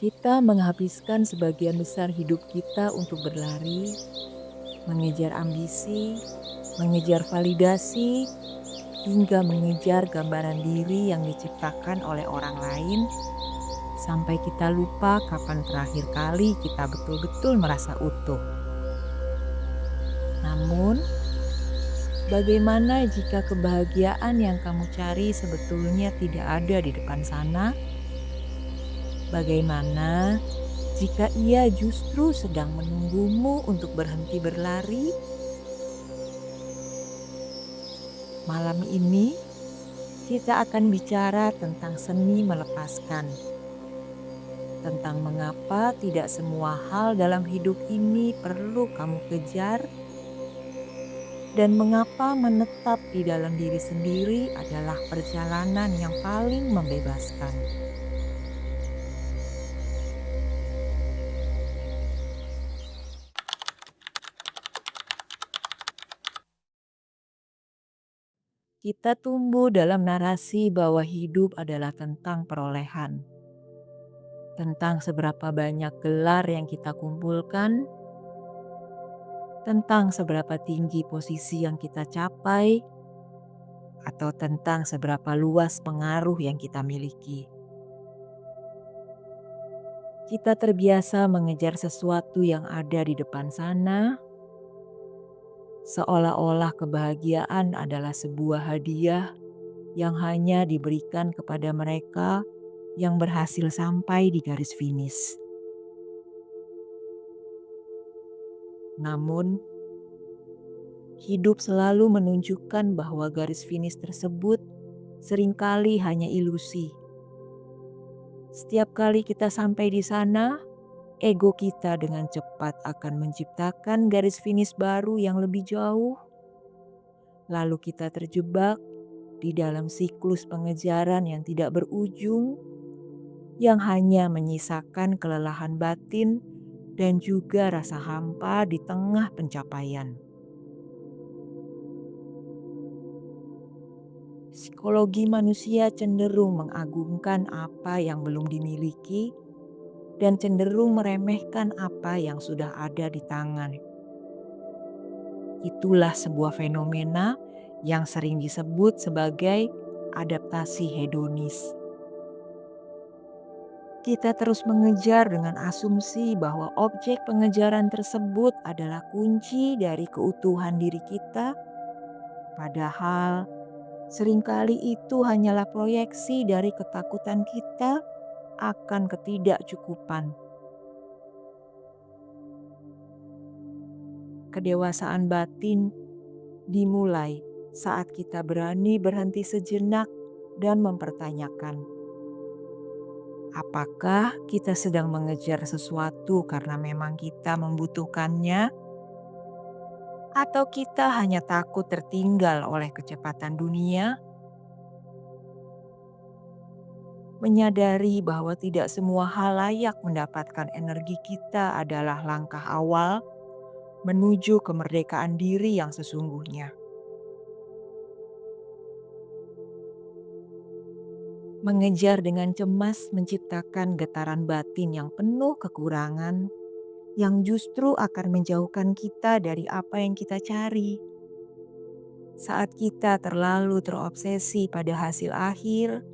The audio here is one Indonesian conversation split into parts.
Kita menghabiskan sebagian besar hidup kita untuk berlari, mengejar ambisi, mengejar validasi, hingga mengejar gambaran diri yang diciptakan oleh orang lain, sampai kita lupa kapan terakhir kali kita betul-betul merasa utuh. Namun, bagaimana jika kebahagiaan yang kamu cari sebetulnya tidak ada di depan sana? Bagaimana jika ia justru sedang menunggumu untuk berhenti berlari? Malam ini kita akan bicara tentang seni melepaskan, tentang mengapa tidak semua hal dalam hidup ini perlu kamu kejar, dan mengapa menetap di dalam diri sendiri adalah perjalanan yang paling membebaskan. Kita tumbuh dalam narasi bahwa hidup adalah tentang perolehan, tentang seberapa banyak gelar yang kita kumpulkan, tentang seberapa tinggi posisi yang kita capai, atau tentang seberapa luas pengaruh yang kita miliki. Kita terbiasa mengejar sesuatu yang ada di depan sana, seolah-olah kebahagiaan adalah sebuah hadiah yang hanya diberikan kepada mereka yang berhasil sampai di garis finish. Namun, hidup selalu menunjukkan bahwa garis finish tersebut seringkali hanya ilusi. Setiap kali kita sampai di sana, ego kita dengan cepat akan menciptakan garis finish baru yang lebih jauh. Lalu kita terjebak di dalam siklus pengejaran yang tidak berujung, yang hanya menyisakan kelelahan batin dan juga rasa hampa di tengah pencapaian. Psikologi manusia cenderung mengagungkan apa yang belum dimiliki dan cenderung meremehkan apa yang sudah ada di tangan. Itulah sebuah fenomena yang sering disebut sebagai adaptasi hedonis. Kita terus mengejar dengan asumsi bahwa objek pengejaran tersebut adalah kunci dari keutuhan diri kita, padahal seringkali itu hanyalah proyeksi dari ketakutan kita akan ketidakcukupan. Kedewasaan batin dimulai saat kita berani berhenti sejenak dan mempertanyakan, apakah kita sedang mengejar sesuatu karena memang kita membutuhkannya, atau kita hanya takut tertinggal oleh kecepatan dunia? Menyadari bahwa tidak semua hal layak mendapatkan energi kita adalah langkah awal menuju kemerdekaan diri yang sesungguhnya. Mengejar dengan cemas menciptakan getaran batin yang penuh kekurangan, yang justru akan menjauhkan kita dari apa yang kita cari. Saat kita terlalu terobsesi pada hasil akhir,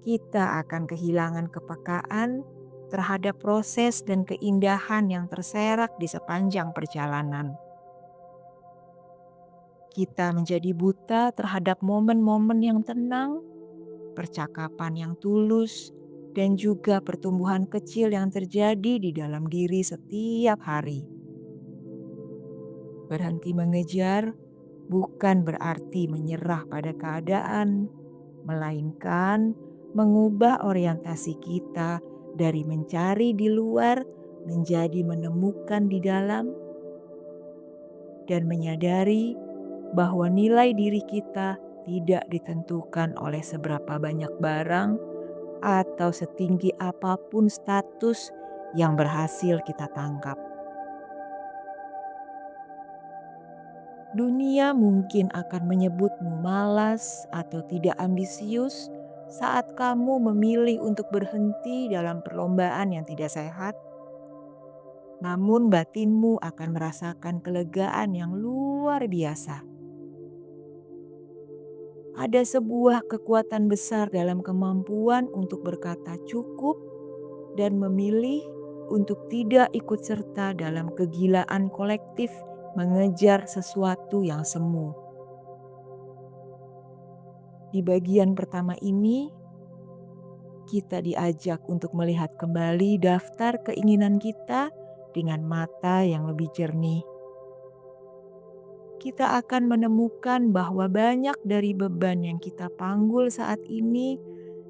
kita akan kehilangan kepekaan terhadap proses dan keindahan yang terserak di sepanjang perjalanan. Kita menjadi buta terhadap momen-momen yang tenang, percakapan yang tulus, dan juga pertumbuhan kecil yang terjadi di dalam diri setiap hari. Berhenti mengejar bukan berarti menyerah pada keadaan, melainkan mengubah orientasi kita dari mencari di luar menjadi menemukan di dalam, dan menyadari bahwa nilai diri kita tidak ditentukan oleh seberapa banyak barang atau setinggi apapun status yang berhasil kita tangkap. Dunia mungkin akan menyebutmu malas atau tidak ambisius Saat kamu memilih untuk berhenti dalam perlombaan yang tidak sehat, namun batinmu akan merasakan kelegaan yang luar biasa. Ada sebuah kekuatan besar dalam kemampuan untuk berkata cukup dan memilih untuk tidak ikut serta dalam kegilaan kolektif mengejar sesuatu yang semu. Di bagian pertama ini, kita diajak untuk melihat kembali daftar keinginan kita dengan mata yang lebih jernih. Kita akan menemukan bahwa banyak dari beban yang kita panggul saat ini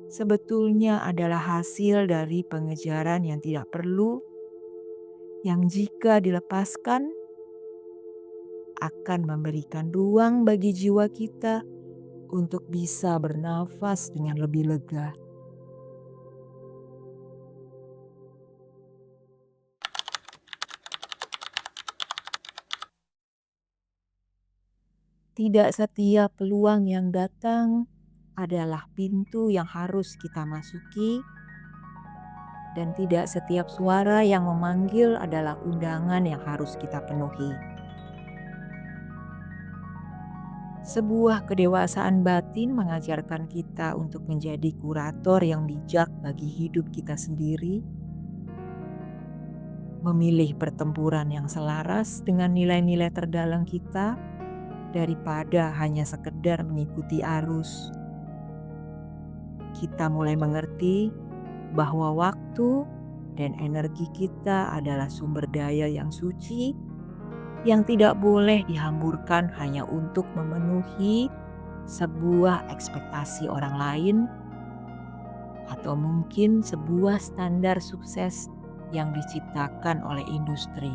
sebetulnya adalah hasil dari pengejaran yang tidak perlu, yang jika dilepaskan akan memberikan ruang bagi jiwa kita untuk bisa bernafas dengan lebih lega. Tidak setiap peluang yang datang adalah pintu yang harus kita masuki, dan tidak setiap suara yang memanggil adalah undangan yang harus kita penuhi. Sebuah kedewasaan batin mengajarkan kita untuk menjadi kurator yang bijak bagi hidup kita sendiri, memilih pertempuran yang selaras dengan nilai-nilai terdalam kita daripada hanya sekedar mengikuti arus. Kita mulai mengerti bahwa waktu dan energi kita adalah sumber daya yang suci yang tidak boleh dihamburkan hanya untuk memenuhi sebuah ekspektasi orang lain atau mungkin sebuah standar sukses yang diciptakan oleh industri.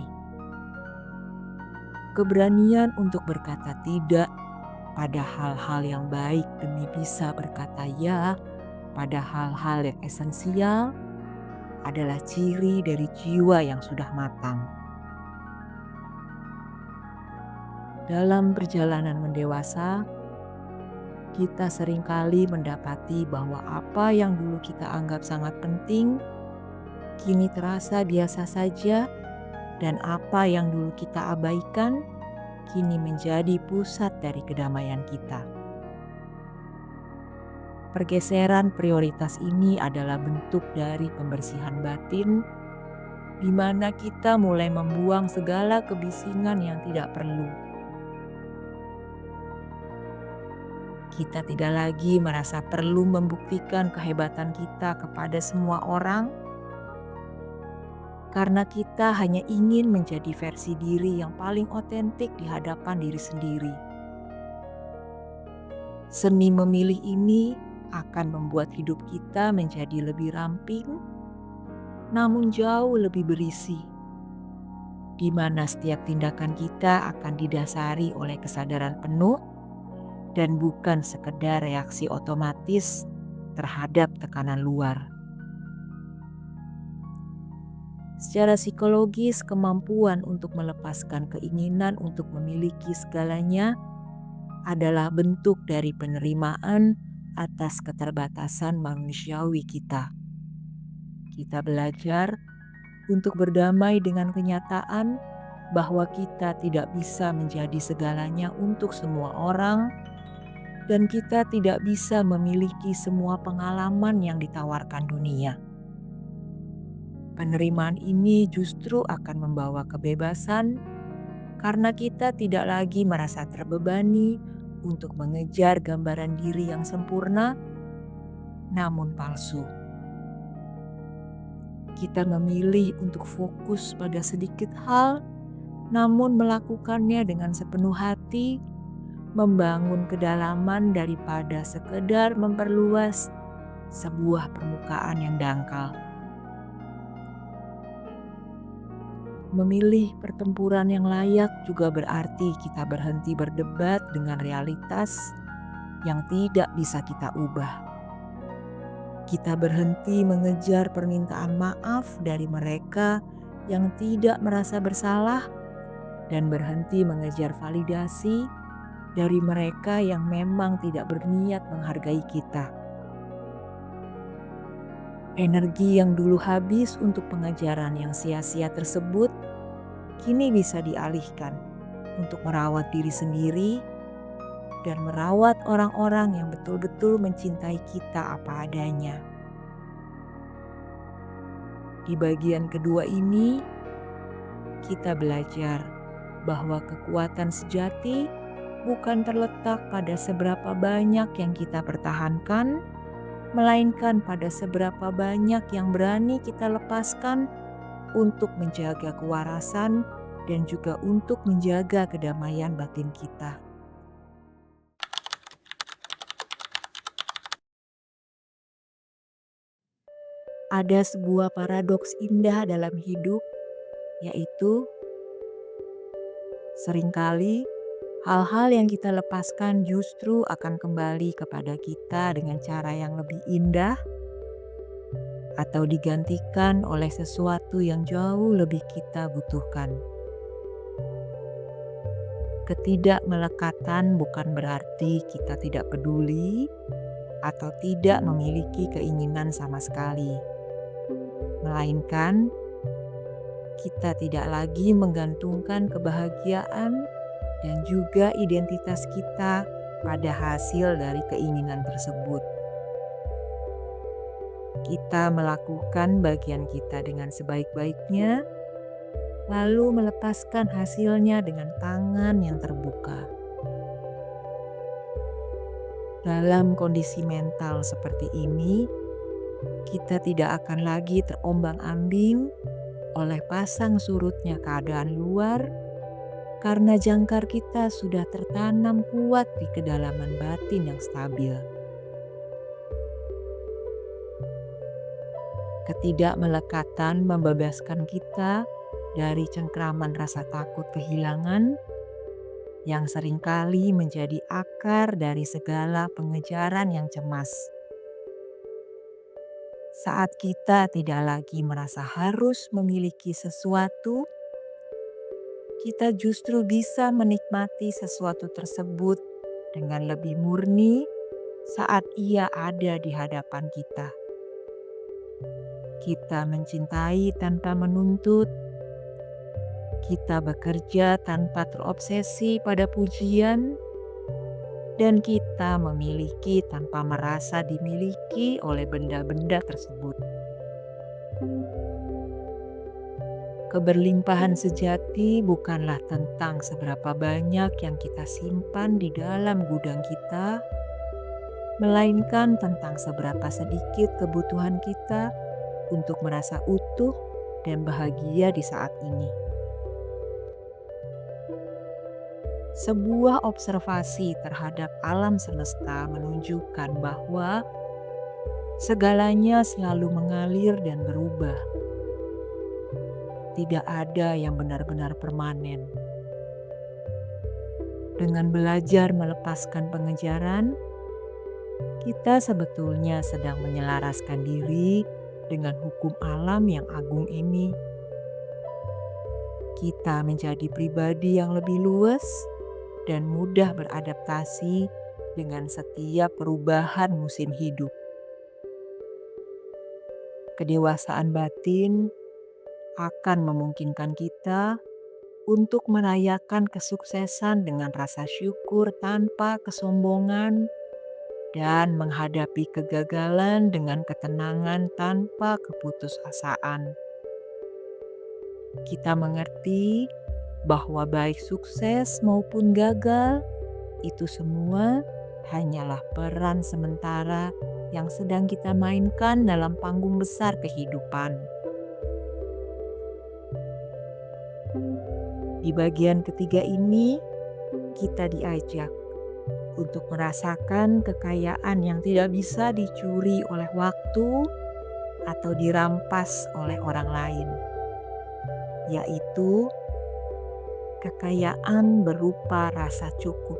Keberanian untuk berkata tidak pada hal-hal yang baik demi bisa berkata ya pada hal-hal yang esensial adalah ciri dari jiwa yang sudah matang. Dalam perjalanan mendewasa, kita seringkali mendapati bahwa apa yang dulu kita anggap sangat penting, kini terasa biasa saja, dan apa yang dulu kita abaikan, kini menjadi pusat dari kedamaian kita. Pergeseran prioritas ini adalah bentuk dari pembersihan batin, di mana kita mulai membuang segala kebisingan yang tidak perlu. Kita tidak lagi merasa perlu membuktikan kehebatan kita kepada semua orang, karena kita hanya ingin menjadi versi diri yang paling otentik di hadapan diri sendiri. Seni memilih ini akan membuat hidup kita menjadi lebih ramping, namun jauh lebih berisi, di mana setiap tindakan kita akan didasari oleh kesadaran penuh dan bukan sekedar reaksi otomatis terhadap tekanan luar. Secara psikologis, kemampuan untuk melepaskan keinginan untuk memiliki segalanya adalah bentuk dari penerimaan atas keterbatasan manusiawi kita. Kita belajar untuk berdamai dengan kenyataan bahwa kita tidak bisa menjadi segalanya untuk semua orang, dan kita tidak bisa memiliki semua pengalaman yang ditawarkan dunia. Penerimaan ini justru akan membawa kebebasan karena kita tidak lagi merasa terbebani untuk mengejar gambaran diri yang sempurna namun palsu. Kita memilih untuk fokus pada sedikit hal namun melakukannya dengan sepenuh hati, membangun kedalaman daripada sekedar memperluas sebuah permukaan yang dangkal. Memilih pertempuran yang layak juga berarti kita berhenti berdebat dengan realitas yang tidak bisa kita ubah. Kita berhenti mengejar permintaan maaf dari mereka yang tidak merasa bersalah dan berhenti mengejar validasi dari mereka yang memang tidak berniat menghargai kita. Energi yang dulu habis untuk pengejaran yang sia-sia tersebut kini bisa dialihkan untuk merawat diri sendiri dan merawat orang-orang yang betul-betul mencintai kita apa adanya. Di bagian kedua ini, kita belajar bahwa kekuatan sejati bukan terletak pada seberapa banyak yang kita pertahankan, melainkan pada seberapa banyak yang berani kita lepaskan untuk menjaga kewarasan dan juga untuk menjaga kedamaian batin kita. Ada sebuah paradoks indah dalam hidup, yaitu seringkali hal-hal yang kita lepaskan justru akan kembali kepada kita dengan cara yang lebih indah atau digantikan oleh sesuatu yang jauh lebih kita butuhkan. Ketidakmelekatan bukan berarti kita tidak peduli atau tidak memiliki keinginan sama sekali, melainkan kita tidak lagi menggantungkan kebahagiaan dan juga identitas kita pada hasil dari keinginan tersebut. Kita melakukan bagian kita dengan sebaik-baiknya, lalu melepaskan hasilnya dengan tangan yang terbuka. Dalam kondisi mental seperti ini, kita tidak akan lagi terombang-ambing oleh pasang surutnya keadaan luar, karena jangkar kita sudah tertanam kuat di kedalaman batin yang stabil. Ketidakmelekatan membebaskan kita dari cengkraman rasa takut kehilangan yang seringkali menjadi akar dari segala pengejaran yang cemas. Saat kita tidak lagi merasa harus memiliki sesuatu, kita justru bisa menikmati sesuatu tersebut dengan lebih murni saat ia ada di hadapan kita. Kita mencintai tanpa menuntut, kita bekerja tanpa terobsesi pada pujian, dan kita memiliki tanpa merasa dimiliki oleh benda-benda tersebut. Keberlimpahan sejati bukanlah tentang seberapa banyak yang kita simpan di dalam gudang kita, melainkan tentang seberapa sedikit kebutuhan kita untuk merasa utuh dan bahagia di saat ini. Sebuah observasi terhadap alam semesta menunjukkan bahwa segalanya selalu mengalir dan berubah. Tidak ada yang benar-benar permanen. Dengan belajar melepaskan pengejaran, kita sebetulnya sedang menyelaraskan diri dengan hukum alam yang agung ini. Kita menjadi pribadi yang lebih luas dan mudah beradaptasi dengan setiap perubahan musim hidup. Kedewasaan batin akan memungkinkan kita untuk merayakan kesuksesan dengan rasa syukur tanpa kesombongan dan menghadapi kegagalan dengan ketenangan tanpa keputusasaan. Kita mengerti bahwa baik sukses maupun gagal, itu semua hanyalah peran sementara yang sedang kita mainkan dalam panggung besar kehidupan. Di bagian ketiga ini, kita diajak untuk merasakan kekayaan yang tidak bisa dicuri oleh waktu atau dirampas oleh orang lain, yaitu kekayaan berupa rasa cukup.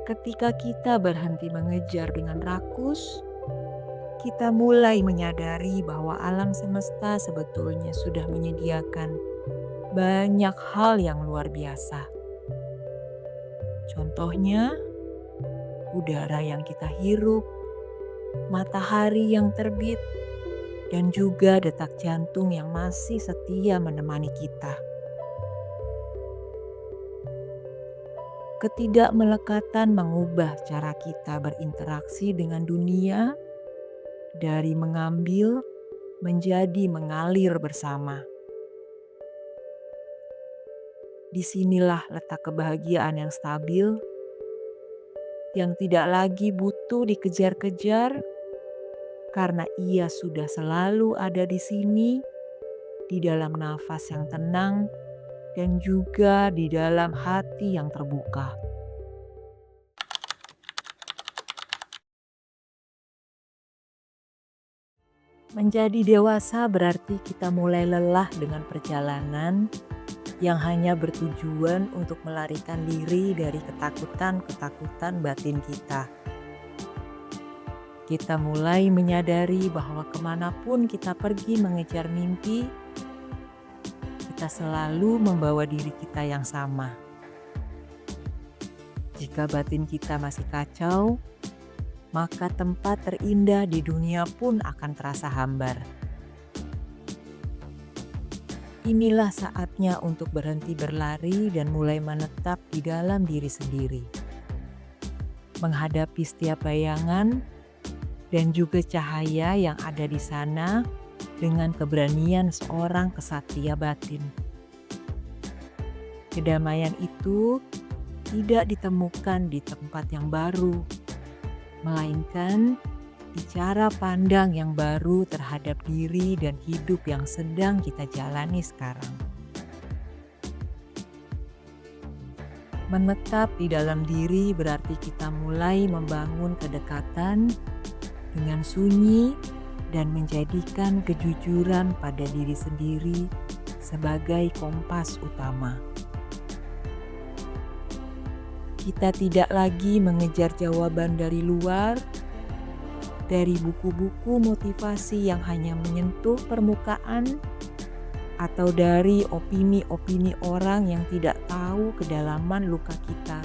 Ketika kita berhenti mengejar dengan rakus, kita mulai menyadari bahwa alam semesta sebetulnya sudah menyediakan banyak hal yang luar biasa. Contohnya, udara yang kita hirup, matahari yang terbit, dan juga detak jantung yang masih setia menemani kita. Ketidakmelekatan mengubah cara kita berinteraksi dengan dunia dari mengambil menjadi mengalir bersama. Disinilah letak kebahagiaan yang stabil, yang tidak lagi butuh dikejar-kejar, karena ia sudah selalu ada di sini, di dalam nafas yang tenang, dan juga di dalam hati yang terbuka. Menjadi dewasa berarti kita mulai lelah dengan perjalanan yang hanya bertujuan untuk melarikan diri dari ketakutan-ketakutan batin kita. Kita mulai menyadari bahwa kemanapun kita pergi mengejar mimpi, kita selalu membawa diri kita yang sama. Jika batin kita masih kacau, maka tempat terindah di dunia pun akan terasa hambar. Inilah saatnya untuk berhenti berlari dan mulai menetap di dalam diri sendiri. Menghadapi setiap bayangan dan juga cahaya yang ada di sana dengan keberanian seorang kesatria batin. Kedamaian itu tidak ditemukan di tempat yang baru, melainkan di cara pandang yang baru terhadap diri dan hidup yang sedang kita jalani sekarang. Menetap di dalam diri berarti kita mulai membangun kedekatan dengan sunyi dan menjadikan kejujuran pada diri sendiri sebagai kompas utama. Kita tidak lagi mengejar jawaban dari luar, dari buku-buku motivasi yang hanya menyentuh permukaan, atau dari opini-opini orang yang tidak tahu kedalaman luka kita.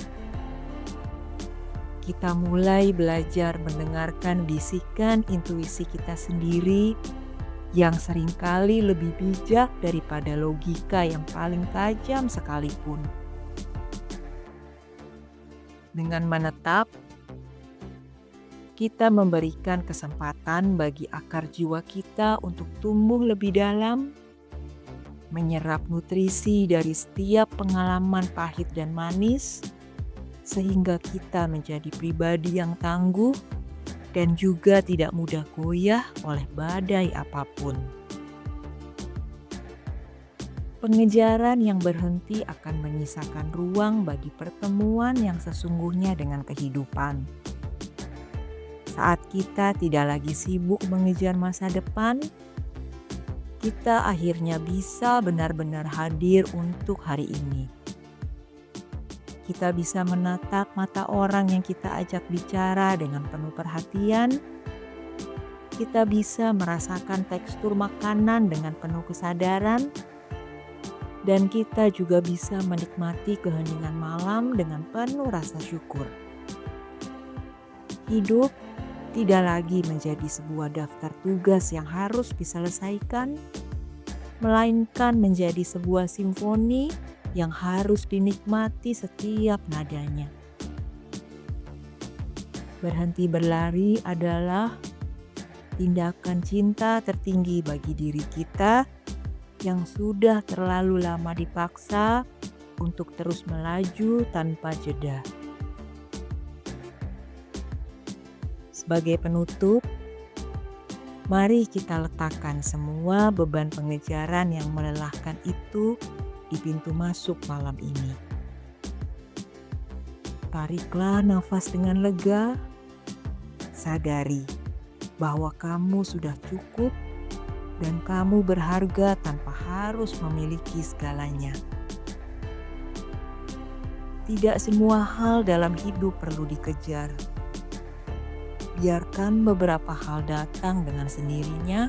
Kita mulai belajar mendengarkan bisikan intuisi kita sendiri yang seringkali lebih bijak daripada logika yang paling tajam sekalipun. Dengan menetap, kita memberikan kesempatan bagi akar jiwa kita untuk tumbuh lebih dalam, menyerap nutrisi dari setiap pengalaman pahit dan manis, sehingga kita menjadi pribadi yang tangguh dan juga tidak mudah goyah oleh badai apapun. Pengejaran yang berhenti akan menyisakan ruang bagi pertemuan yang sesungguhnya dengan kehidupan. Saat kita tidak lagi sibuk mengejar masa depan, kita akhirnya bisa benar-benar hadir untuk hari ini. Kita bisa menatap mata orang yang kita ajak bicara dengan penuh perhatian. Kita bisa merasakan tekstur makanan dengan penuh kesadaran. Dan kita juga bisa menikmati keheningan malam dengan penuh rasa syukur. Hidup tidak lagi menjadi sebuah daftar tugas yang harus diselesaikan, melainkan menjadi sebuah simfoni yang harus dinikmati setiap nadanya. Berhenti berlari adalah tindakan cinta tertinggi bagi diri kita yang sudah terlalu lama dipaksa untuk terus melaju tanpa jeda. Sebagai penutup, mari kita letakkan semua beban pengejaran yang melelahkan itu di pintu masuk malam ini. Tariklah nafas dengan lega, sadari bahwa kamu sudah cukup dan kamu berharga tanpa harus memiliki segalanya. Tidak semua hal dalam hidup perlu dikejar. Biarkan beberapa hal datang dengan sendirinya,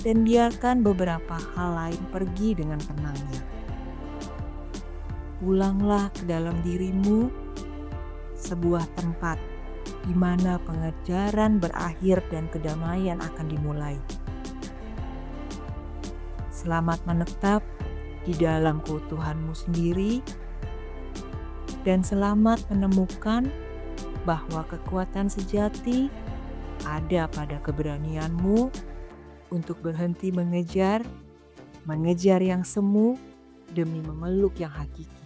dan biarkan beberapa hal lain pergi dengan tenangnya. Pulanglah ke dalam dirimu, sebuah tempat di mana pengejaran berakhir dan kedamaian akan dimulai. Selamat menetap di dalam keutuhanmu sendiri, dan selamat menemukan bahwa kekuatan sejati ada pada keberanianmu untuk berhenti mengejar yang semu demi memeluk yang hakiki.